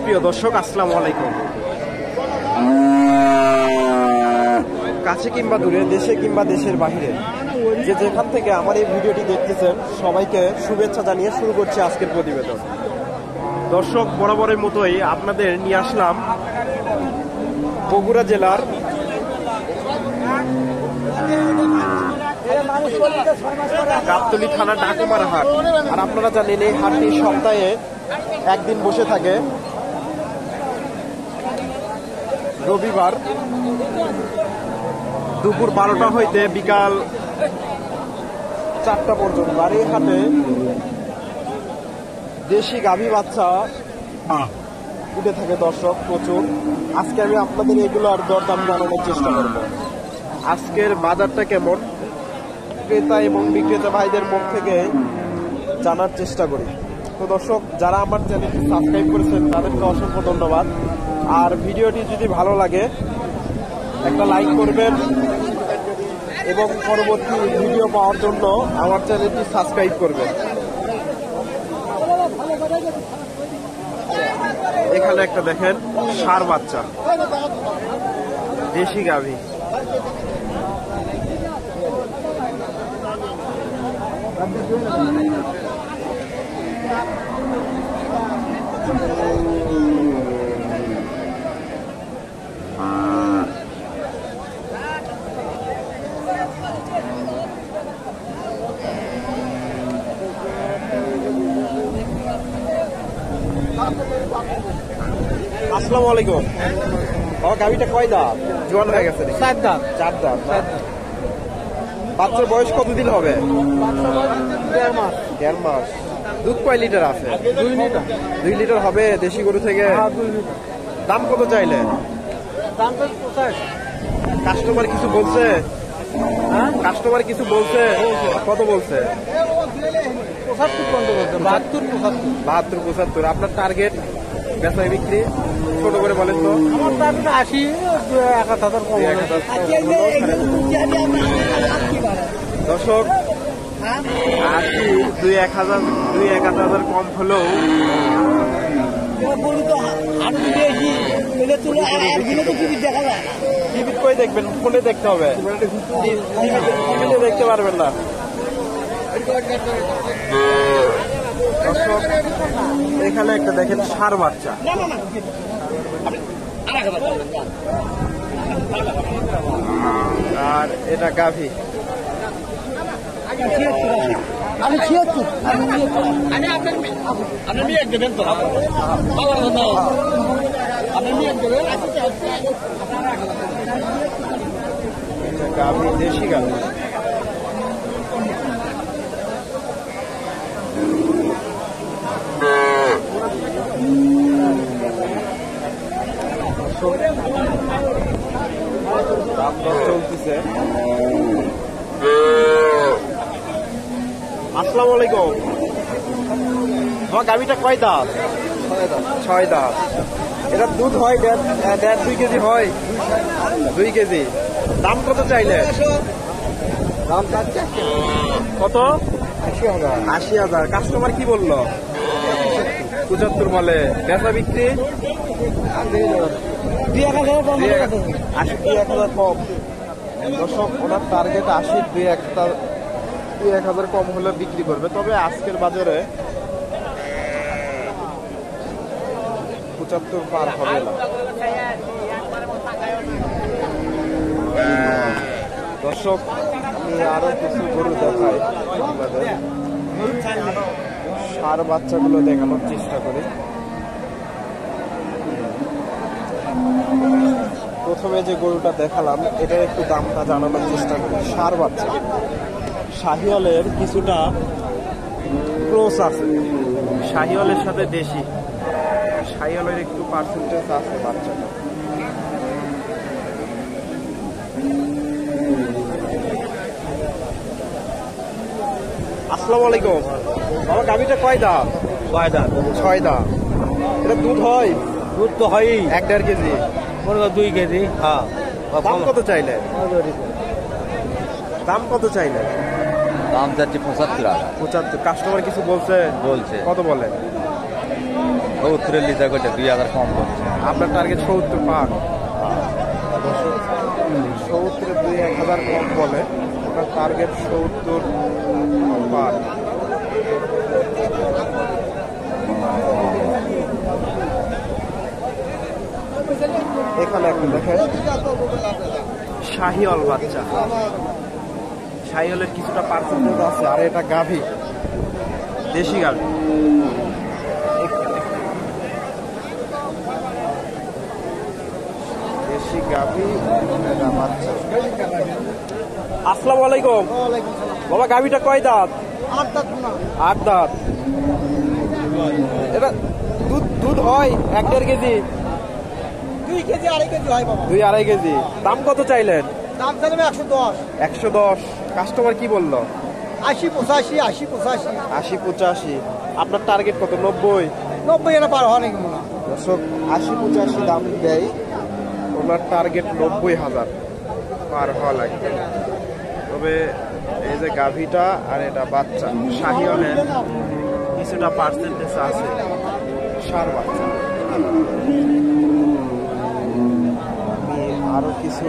সুপ্রিয় দর্শক, আসসালামু আলাইকুম। কাছে কিংবা দূরে, দেশে কিংবা দেশের বাহিরে, যে যেখান থেকে আমার এই ভিডিওটি দেখতেছেন, সবাইকে শুভেচ্ছা জানিয়ে শুরু করছি আজকের প্রতিবেদন। দর্শক, বরাবরের মতোই আপনাদের নিয়ে আসলাম বগুড়া জেলার গাবতলী থানা ডাকুমার হাট। আর আপনারা জানেন এই হাটটি সপ্তাহে একদিন বসে থাকে, রবিবার দুপুর 12টা হইতে বিকাল 4টা পর্যন্ত। আর এই হাটে দেশি গাভী বাচ্চা উঠে থাকে দর্শক প্রচুর। আজকে আমি আপনাদের এগুলো আর দরদাম জানানোর চেষ্টা করব। আজকের বাজারটা কেমন, ক্রেতা এবং বিক্রেতা ভাইদের মুখ থেকে জানার চেষ্টা করি। তো দর্শক, যারা আমার চ্যানেলটি সাবস্ক্রাইব করেছেন তাদেরকে অসংখ্য ধন্যবাদ। আর ভিডিওটি যদি ভালো লাগে একটা লাইক করবেন এবং পরবর্তী ভিডিও পাওয়ার জন্য আমার চ্যানেলটি সাবস্ক্রাইব করবেন। এখানে একটা দেখেন ষাঁড় বাচ্চা, দেশি গাভী। আসসালামু আলাইকুম। গাভীটা কয় দাঁত? জোয়ান হয়ে গেছে? 4 দাঁত। 4 দাঁত। বাচ্চার বয়স কতদিন হবে? 1.5 মাস। দুধ কয় লিটার আছে? 2 লিটার। 2 লিটার হবে দেশি গরু থেকে? 2 লিটার। দাম কত চাইলেন? দাম তো 50। কাস্টমার কিছু বলছে? কাস্টমার কিছু বলছে? কত বলছে? 75 পর্যন্ত বলছে। 72 75। আপনার টার্গেট বেচা বিক্রি ছোট করে বলেন তো। আমার টার্গেট 80, 1,000 কম। দর্শক, 80, 2-1,000 কম হলেও টিভি কই দেখবেন? ফোনে দেখতে হবে, টিভিতে দেখতে পারবেন না। দর্শক, এখানে একটা দেখেন ষাঁড় বাচ্চা। আর এটা গাভী। আমি 76। গাভী, দেশি গাভী। দাম দর চলতেছে। আসসালামু আলাইকুম। আমার গাভীটা কয় দাঁত? 6 দাঁত। এটা দুধ হয় 1.5-2 কেজি হয়? 2 কেজি। দাম কত চাইলে? দাম চাচ্ছে কত? 80,000। কাস্টমার কি বললো? 75 বলে। বেচা বিক্রি 2-1,000 কম। দর্শক, ওনার টার্গেট 80, 2-1,000 কম হলে বিক্রি করবে। তবে আজকের বাজারে 75 পার হবে না। দর্শক, আমি আরো কিছু গরু দেখাই আপনাদের। ষাঁড় বাচ্চাগুলো দেখানোর চেষ্টা করি। প্রথমে যে গরুটা দেখালাম এটার একটু দামটা জানানোর চেষ্টা করি। ষাঁড় বাচ্চা, শাহিওয়ালের কিছুটা ক্রস আছে, শাহিওয়ালের সাথে দেশি। শাহিওয়ালের একটু পার্সেন্টেজ আছে বাচ্চাটা। আসসালামু আলাইকুম। বাবা, গাভীটা কয় দাঁত? 6 দাঁত। 6 দাঁত। এটা দুধ হয়? দুধ তো হয়ই 1-1.5 কেজি। 2 কেজি। হ্যাঁ। দাম কত চাইলে? দাম কত চাইলে? দাম যাচ্ছে 75 টাকা। 75। কাস্টমার কিছু বলছে? বলছে। কত বলে? 70 লিটার করে 2000 কম করছে। আপনার টার্গেট 70 পার। 70 2-1000 কম বলে, আপনার টার্গেট 70 পার। এখানে একটা দেখেন শাহিওয়াল বাচ্চা, শাহিওয়ালের কিছুটা পার্সেন্টেজ আছে। আর এটা গাভী, দেশি গাভী। দেশি গাভী, এটা বাচ্চা। আসসালামু আলাইকুম বাবা, গাভীটা কয় দাঁত? 8 দাঁত। এটা দুধ দুধ হয় 1-1.5 কেজি? 2 কেজি 2.5 কেজি হয় বাবা। 2-2.5 কেজি। দাম কত চাইলেন? দাম চাইলে 110। 110। কাস্টমার কি বললো? 80 85 80 85 80-85। আপনার টার্গেট কত? 90? 90 এটা পার হয় নাকি মনে হয়? দর্শক 80-85 দাম দেয়, ওনার টার্গেট 90,000 পার হওয়া লাগবে। তবে এই যে গাভীটা আর এটা বাচ্চা, শাহিওয়ালের কিছুটা পার্সেন্টেজ আছে, সার বাচ্চা। আমি আরো কিছু